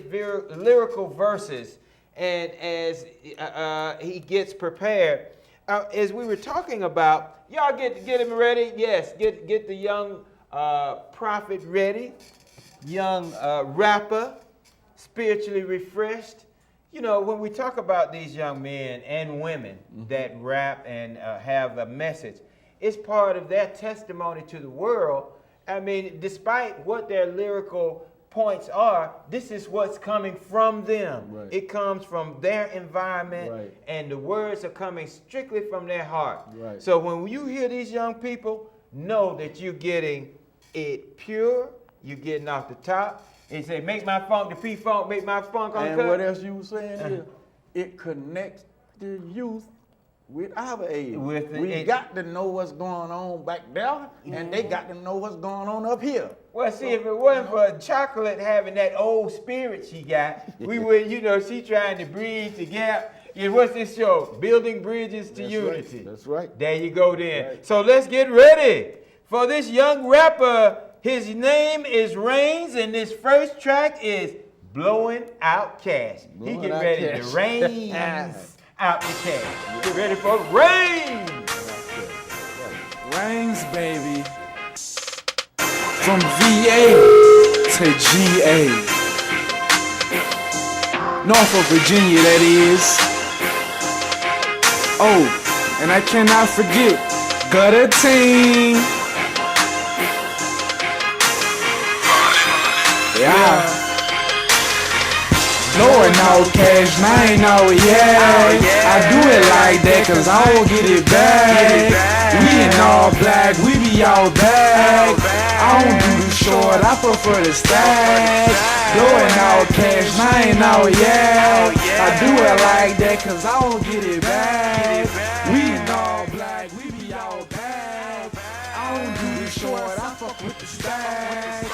lyrical verses, and as he gets prepared, as we were talking about, y'all get him ready. Yes, get the young prophet ready, young rapper, spiritually refreshed. You know, when we talk about these young men and women that rap and have a message, it's part of their testimony to the world. I mean, despite what their lyrical points are, this is what's coming from them. Right. It comes from their environment, Right. and the words are coming strictly from their heart. Right. So when you hear these young people, know that you're getting it pure, you're getting off the top. They say, make my funk the P-funk, make my funk And uncut. what else you were saying is, it connects the youth with our age. We got to know what's going on back there, and they got to know what's going on up here. Well, see, if it wasn't for Chocolate having that old spirit she got, we would, she trying to bridge the gap. Yeah, what's this show? Building Bridges to That's Unity. right. That's right. There you go then. Right. So let's get ready for this young rapper. His name is Rains, and this first track is Blowing Out Cash. He Blowing get out ready cash. to rains out the cash. Get ready for Rains. Rains, baby. From VA to GA. Norfolk, Virginia, that is. Oh, and I cannot forget Gutter Team. Yeah. Blowing out cash, man, oh yeah. I do it like that cause I don't get it back. We in all black, we be all back. I don't do the short, I prefer the stack. Blowing out cash, man, oh yeah. I do it like that cause I don't get it back. We in all black, we be all back. I don't do the short, I fuck with the stack.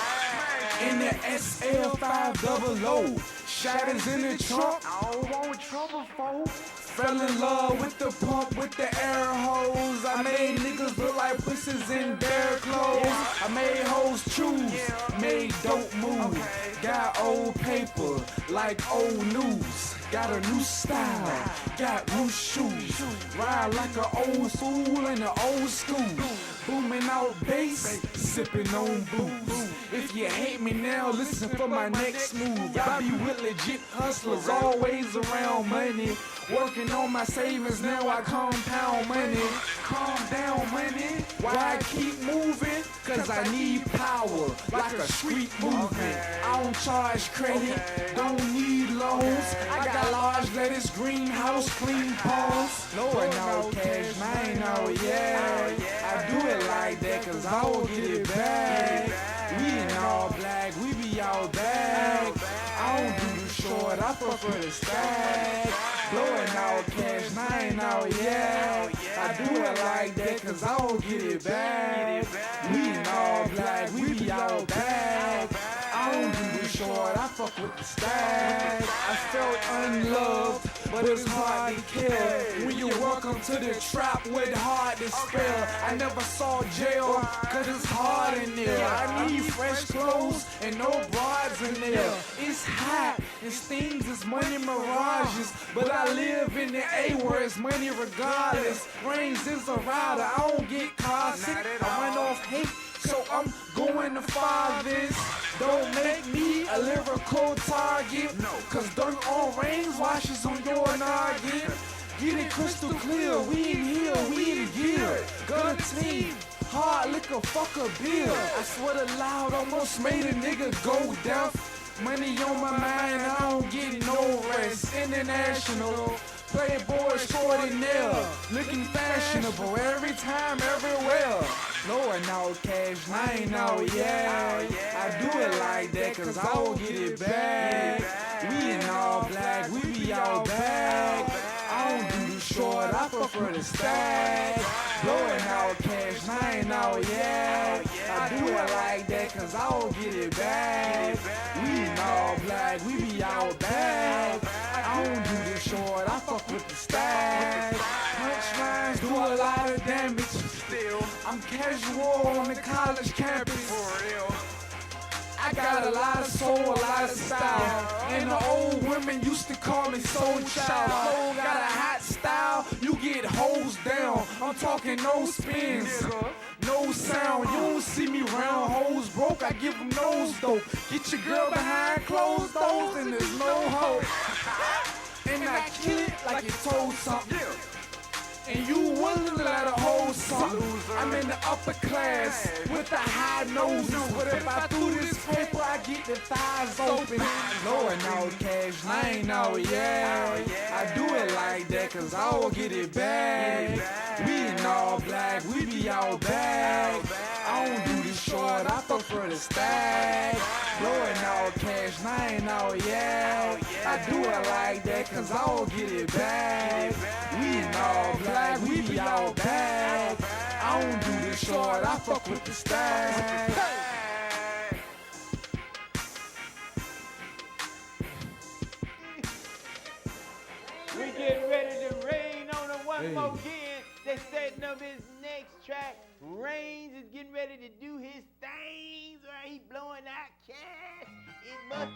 in the SL500. Shatters in the trunk, I don't want trouble, folks. Fell in love with the pump, with the air hose. I made niggas look like pussies in their clothes. I made hoes choose, made dope moves. Got old paper like old news. Got a new style, got new shoes. Ride like an old fool in the old school. Booming out bass, sipping on booze. If you hate me now, listen for my next move. I be with legit hustlers, always around money. Working on my savings, now I compound money. Calm down, money. Why I keep moving? Cause I need power, like a street movement. I don't charge credit, don't need loans. I got large lettuce, greenhouse, clean palms. Lord, no cash, mine, oh yeah. I do it like that cause I will get it back. We in all black, we be all back. I don't do the short, I prefer the stack. Blowing out cash, mine, oh yeah. I do it like that cause I will get it back. We in all black, we be all back. I don't do the short, I fuck with the stack. I felt unloved, but it's hard to kill. When you welcome to the trap with hard to spell. I never saw jail, cause it's hard in there. I need fresh clothes and no broads in there. It's hot, and stings is money mirages. But I live in the A where it's money regardless. Brains is a rider, I don't get car sick. I run off hate, so I'm going to fire this. Don't make me a lyrical target. Cause dirt on rains washes on your noggin. Get it crystal clear, we in here, we in gear. Gun team, hard liquor, fuck a beer. I swear to loud, almost made a nigga go down. Money on my mind, I don't get no rest. International, playboy extraordinaire. Looking fashionable every time, everywhere. Lord, no cash, mine, no, yeah. I do it like that cause I will get it back. We in all black, we be all back. I don't do the short, I prefer the stack. Blowing out cash, mine, no, yeah. I do it like that cause I will get it back. We in all black, we be all back. I don't do the short, I fuck with the stack. Punchlines do a lot of damage. Still, I'm casual on the college campus. For real. I got a lot of soul, a lot of style. And the old women used to call me soul child. Flow got a hot style, you get hosed down. I'm talking no spins, no sound. You don't see me round hoes broke, I give them nose dope. Get your girl behind closed doors and there's no hope. And I kill it like you told something. And you willing to let a hold something. I'm in the upper class with the high noses. But if I do this paper, I get the thighs open. Lord, no cash, I know, yeah. I do it like that cause I will get it back. We in all black, we be all back. I don't do the short, I fuck for the stack. Blowing all cash, I know, yeah. I do it like that cause I will get it back. We in all black, we be all back. I don't do the short, I fuck with the stack. We getting ready to rain on him one more again. They setting up his next track. Reigns is getting ready to do his things, right? He blowing out cash. It must.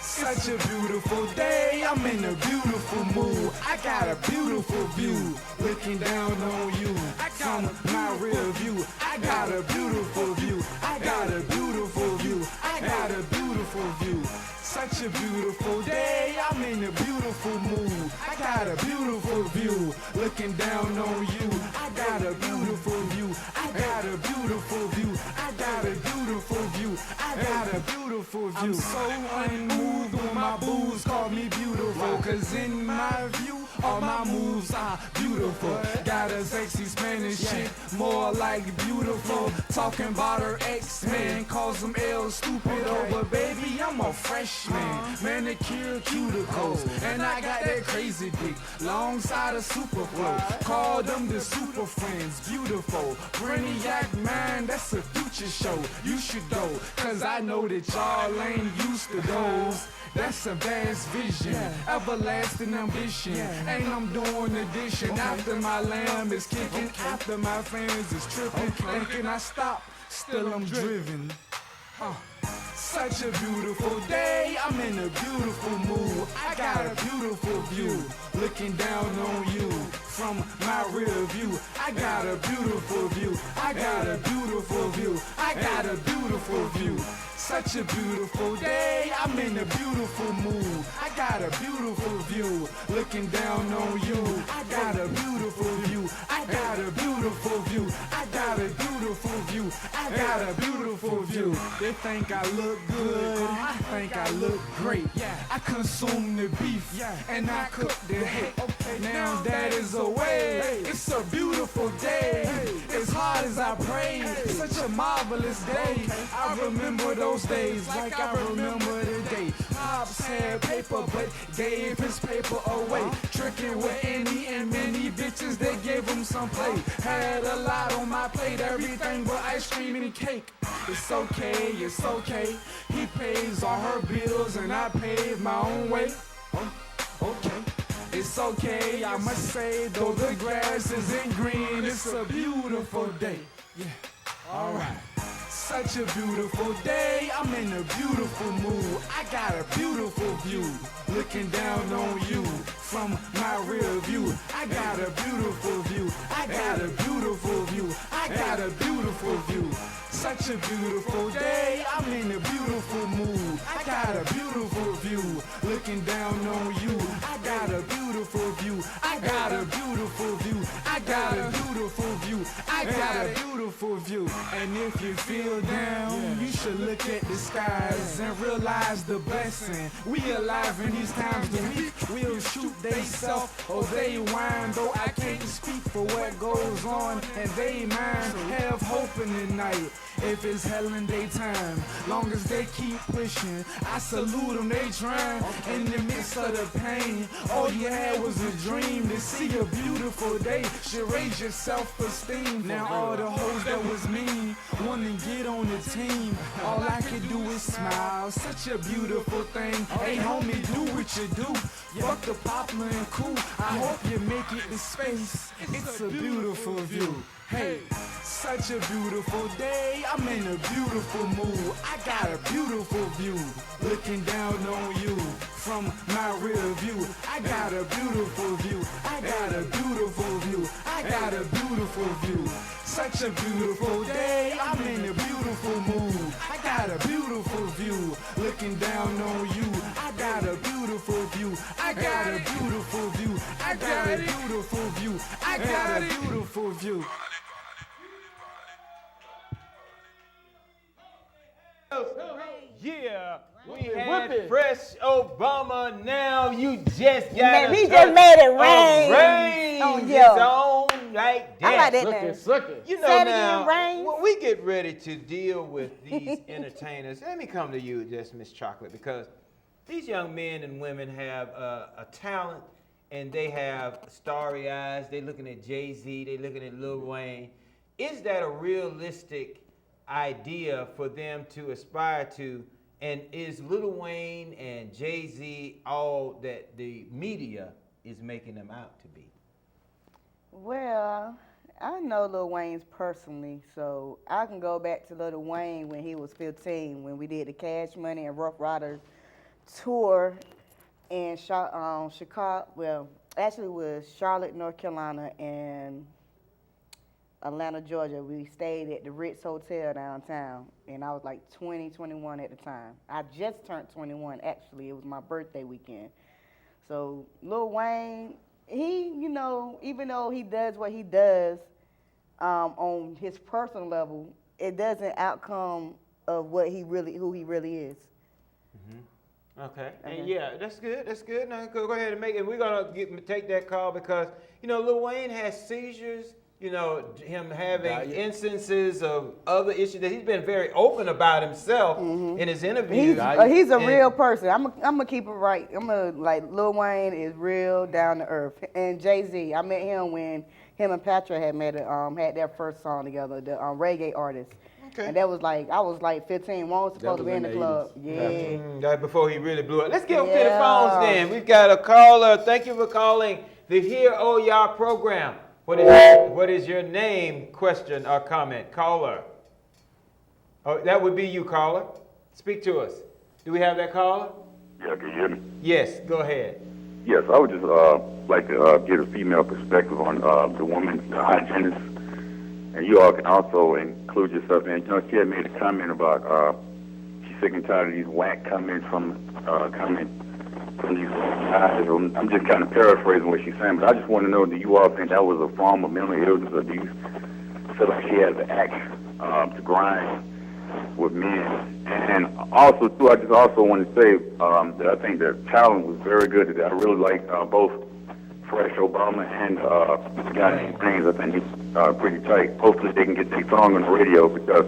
Such a beautiful day, I'm in a beautiful mood. I got a beautiful view, looking down on you. I got my rear view. I got a beautiful view. I got a beautiful view. I got a beautiful view. Such a beautiful day, I'm in a beautiful mood. I got a beautiful view, looking down on you. I got a beautiful view. I got a beautiful view. I got a beautiful view. I got a beautiful view. I'm so unmoved when my booze call me beautiful. Cause in my view, All my moves are beautiful. Got a sexy Spanish chick, more like beautiful. Talking about her ex-man, calls him L stupid. Oh, but baby, I'm a freshman. Manicure cuticles, and I got that crazy dick, alongside a super flow. Call them the super friends, beautiful. Brainiac man, that's a future show. You should go, cause I know that y'all ain't used to those. That's a vast vision, everlasting ambition. Ain't I'm doing addition after my lamb is kicking, after my fans is tripping. Thinking I stop, still I'm driven. Such a beautiful day, I'm in a beautiful mood. I got a beautiful view, looking down on you from my rear view. I got a beautiful view, I got a beautiful view, I got a beautiful view. Such a beautiful day, I'm in a beautiful mood. I got a beautiful view, looking down on you. I got a beautiful view, I got a beautiful view, I got a beautiful view, I got a beautiful view. They think I look good, I think I look great. I consume the beef, and I cook the hate. Now that is away, it's a beautiful day. As hard as I pray, such a marvelous day. I remember those days like I remember the day. Pops had paper, but gave his paper away. Tricking with any and many bitches that gave him some play. Had a lot on my plate, everything but ice cream and cake. It's okay, it's okay. He pays all her bills and I paid my own way. Okay. It's okay, I must say, though the grass isn't green, it's a beautiful day. Alright. Such a beautiful day, I'm in a beautiful mood. I got a beautiful view, looking down on you from my rear view. I got a beautiful view, I got a beautiful view, I got a beautiful view. Such a beautiful day, I'm in a beautiful mood. I got a beautiful view, looking down on you. I got a beautiful view, I got a beautiful view, I got a beautiful view, I got a beautiful view. And if you feel down, you should look at the skies and realize the blessing. We alive in these times, the weak will shoot they self or they whine. Though I can't speak for what goes on and they mind. Have hope in the night if it's hell in daytime. Long as they keep pushing, I salute them, they trying. In the midst of the pain, all you had was a dream to see a beautiful day. Should raise your self-esteem. Now all the hoes that was mean wanna get on the team. All I can do is smile, such a beautiful thing. Hey homie, do what you do. Fuck the popular and cool. I hope you make it to space. It's a beautiful view. Hey, such a beautiful day, I'm in a beautiful mood. I got a beautiful view, looking down on you from my rear view. I got a beautiful view, I got a beautiful view, I got a beautiful view. Such a beautiful day, I'm in a beautiful mood. I got a beautiful view, looking down on you. I got a beautiful view, I got a beautiful view, I got a beautiful view, I got a beautiful view. Yeah, we had fresh Obama. Now you just got Man, he just made it rain. Rain Oh, is yeah. on like that. I like that Suck now. it. You know Say it now, again, Rain. when we get ready to deal with these entertainers, let me come to you, just Miss Chocolate, because these young men and women have a talent, and they have starry eyes. They looking at Jay-Z, they looking at Lil Wayne. Is that a realistic idea for them to aspire to? And is Lil Wayne and Jay-Z all that the media is making them out to be? Well, I know Lil Wayne's personally, so I can go back to Lil Wayne when he was 15, when we did the Cash Money and Rough Riders tour in Chicago. Well, actually it was Charlotte, North Carolina, and Atlanta, Georgia. We stayed at the Ritz Hotel downtown, and I was like 20, 21 at the time. I just turned 21, actually. It was my birthday weekend. So Lil Wayne, he, you know, even though he does what he does on his personal level, it doesn't outcome of what he really, who he really is. Mm-hmm. Okay. And yeah, that's good. That's good. Now go ahead and make it. We're gonna take that call because Lil Wayne has seizures. Him having instances of other issues that he's been very open about himself in his interviews. He's a real person. I'm gonna keep it right. Lil Wayne is real down to earth. And Jay-Z, I met him when him and Patra had had their first song together, the reggae artist. Okay. And that was I was 15. One was supposed to be in the club. Yeah. That's before he really blew up. Let's get to the phones then. We've got a caller. Thank you for calling the Hear Oh Ya program. What is your name, question, or comment? Caller. Oh, that would be you, caller. Speak to us. Do we have that caller? Yeah, can you hear me? Yes, go ahead. Yes, I would just like to get a female perspective on the woman, the hygienist. And you all can also include yourself in. She had made a comment about she's sick and tired of these whack comments from these guys. I'm just kind of paraphrasing what she's saying, but I just want to know, do you all think that was a form of mental illness, or do you feel like she has the act to grind with men? And also, too, I just also want to say that I think the talent was very good today. I really like both Fresh Obama and this guy named James. I think he's pretty tight. Hopefully they can get their song on the radio because,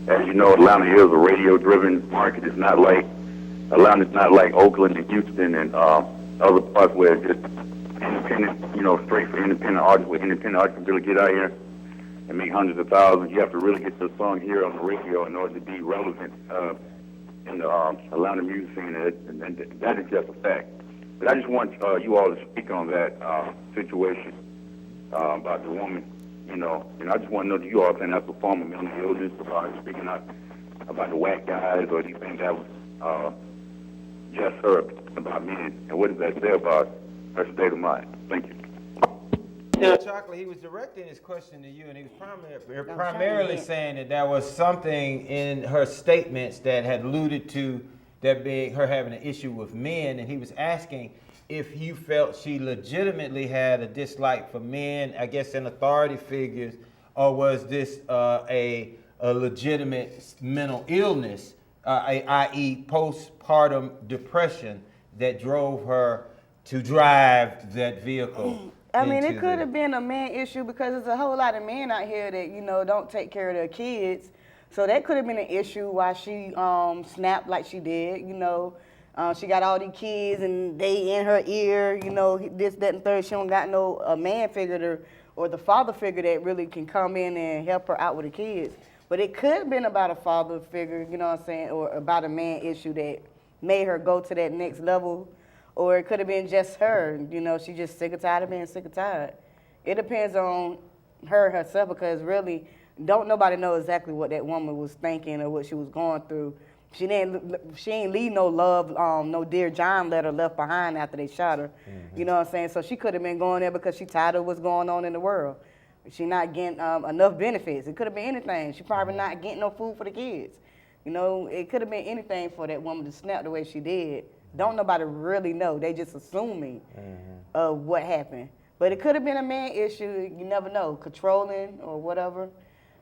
as you know, Atlanta is a radio-driven market. Atlanta's not like Oakland and Houston and other parts where it's just independent, straight for independent artists, where independent artists can really get out here and make hundreds of thousands. You have to really get your song here on the radio in order to be relevant in the Atlanta music scene, and that is just a fact. But I just want you all to speak on that situation about the woman, and I just want to know, do you all think that's a form of mental illness, speaking out about the whack guys, or do you think that was just her about men, and what does that say about her state of mind? Thank you. Now, Chocolate, he was directing his question to you, and he was primarily saying that there was something in her statements that had alluded to that being her having an issue with men, and he was asking if you felt she legitimately had a dislike for men, I guess in authority figures, or was this a legitimate mental illness, i.e. postpartum depression that drove her to drive that vehicle? I mean, it could have been a man issue because there's a whole lot of men out here that, don't take care of their kids. So that could have been an issue why she snapped like she did, She got all these kids and they in her ear, this, that, and third. She don't got a man figure or the father figure that really can come in and help her out with the kids. But it could have been about a father figure, or about a man issue that made her go to that next level. Or it could have been just her, she just sick and tired of being sick and tired. It depends on her herself because really, don't nobody know exactly what that woman was thinking or what she was going through. She ain't leave no love, no Dear John letter left behind after they shot her. Mm-hmm. You know what I'm saying? So she could have been going there because she tired of what's going on in the world. She not getting enough benefits. It could have been anything. She probably not getting no food for the kids. It could have been anything for that woman to snap the way she did. Don't nobody really know. They just assuming what happened. But it could have been a man issue. You never know. Controlling or whatever.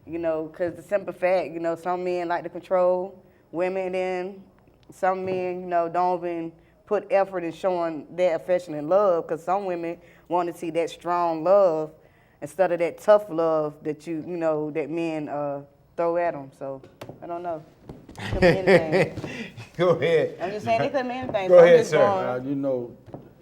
Because the simple fact, some men like to control women, and some men, don't even put effort in showing their affection and love, because some women want to see that strong love instead of that tough love that that men throw at them. So I don't know. It could be anything. Go ahead. I'm just saying it could be anything. Go ahead, sir.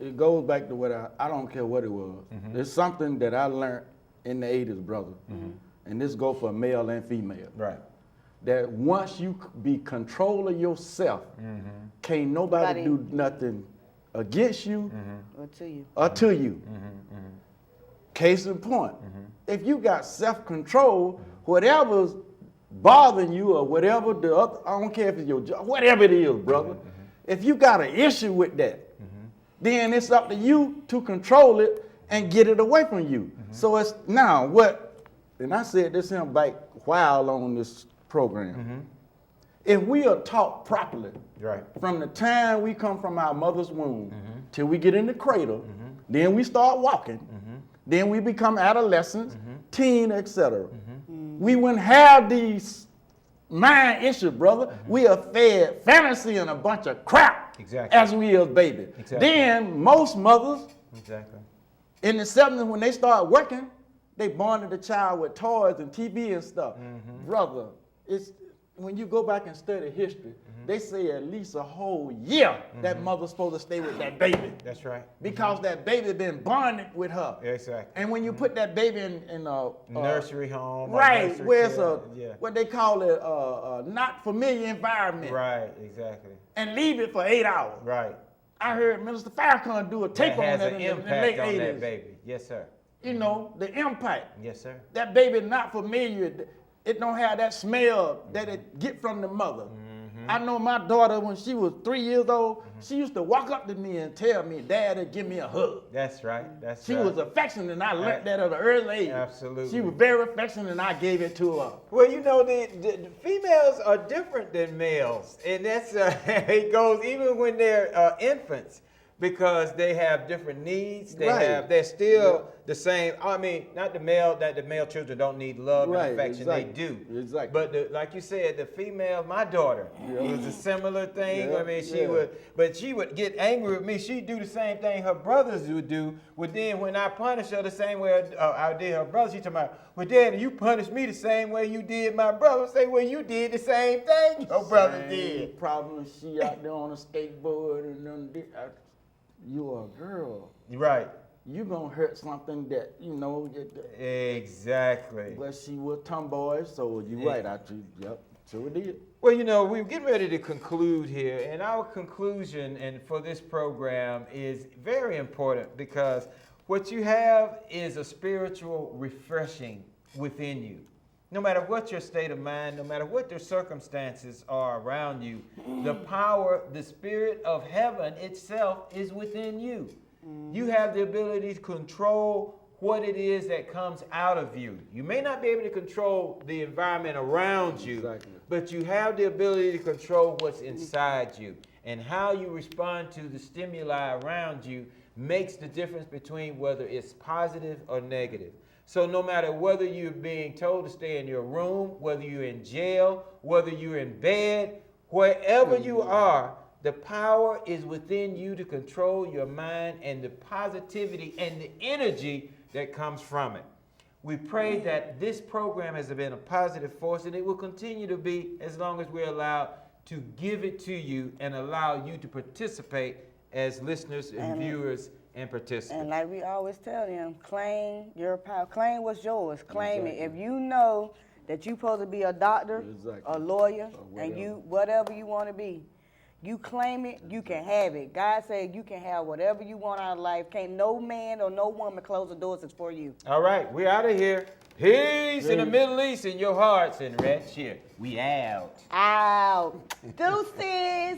It goes back to what I don't care what it was. Mm-hmm. It's something that I learned in the 80s, brother. Mm-hmm. And this go for male and female. Right. That once you be control of yourself, can't nobody do nothing against you or to you. Case in point, if you got self-control, whatever's bothering you or whatever the other, I don't care if it's your job, whatever it is, brother. If you got an issue with that, then it's up to you to control it and get it away from you. So it's now what, and I said this in back while on this program. If we are taught properly, from the time we come from our mother's womb till we get in the cradle, then we start walking, then we become adolescents, teen, etc. We wouldn't have these mind issues, brother. We are fed fantasy and a bunch of crap Exactly. As we is baby. Exactly. Then most mothers Exactly. in the 70s when they start working, they bonded the child with toys and TV and stuff. Brother, it's when you go back and study history, they say at least a whole year that mother's supposed to stay with that baby. That's right. Because that baby been bonded with her. Exactly. And when you put that baby in a nursery home, or right, nursery where it's care, what they call it not familiar environment. Right, exactly. And leave it for 8 hours. Right. I heard Minister Farrakhan do a tape on that in the late 80s. That baby. Yes, sir. You know, the impact. Yes, sir. That baby not familiar. It don't have that smell that it get from the mother. I know my daughter, when she was 3 years old, she used to walk up to me and tell me, Dad, give me a hug. That's right. She was affectionate, and I learned that at an early age. Absolutely. She was very affectionate, and I gave it to her. Well, you know, the females are different than males, and that's it goes even when they're infants, because they have different needs. They're still the same. I mean, not the male that the male children don't need love and affection. Exactly. They do. Exactly. But like you said, the female, my daughter, it was a similar thing. Yeah. I mean, she would get angry with me. She'd do the same thing her brothers would do. But then when I punish her the same way I did her brothers, she talking about, well, Daddy, you punished me the same way you did my brother. Say, well, you did the same thing your brother did. Problem, she out there on a skateboard and you're a girl. Right. You gonna hurt something that, you know. Exactly. But she was tomboy, so you right. Yep, sure did. Well, you know, we're getting ready to conclude here, and our conclusion and for this program is very important, because what you have is a spiritual refreshing within you. No matter what your state of mind, no matter what your circumstances are around you, the power, the spirit of heaven itself is within you. You have the ability to control what it is that comes out of you. You may not be able to control the environment around you, but you have the ability to control what's inside you. And how you respond to the stimuli around you makes the difference between whether it's positive or negative. So no matter whether you're being told to stay in your room, whether you're in jail, whether you're in bed, wherever you are, the power is within you to control your mind and the positivity and the energy that comes from it. We pray that this program has been a positive force, and it will continue to be as long as we're allowed to give it to you and allow you to participate as listeners and viewers and participants. And like we always tell them, claim your power. Claim what's yours. Claim it. If you know that you're supposed to be a doctor, a lawyer, and you whatever you want to be, you claim it, you can have it. God said you can have whatever you want out of life. Can't no man or no woman close the doors for you. All right, we're out of here. Peace in the Middle East, in your hearts, and rest here. We out. Out. Deuces.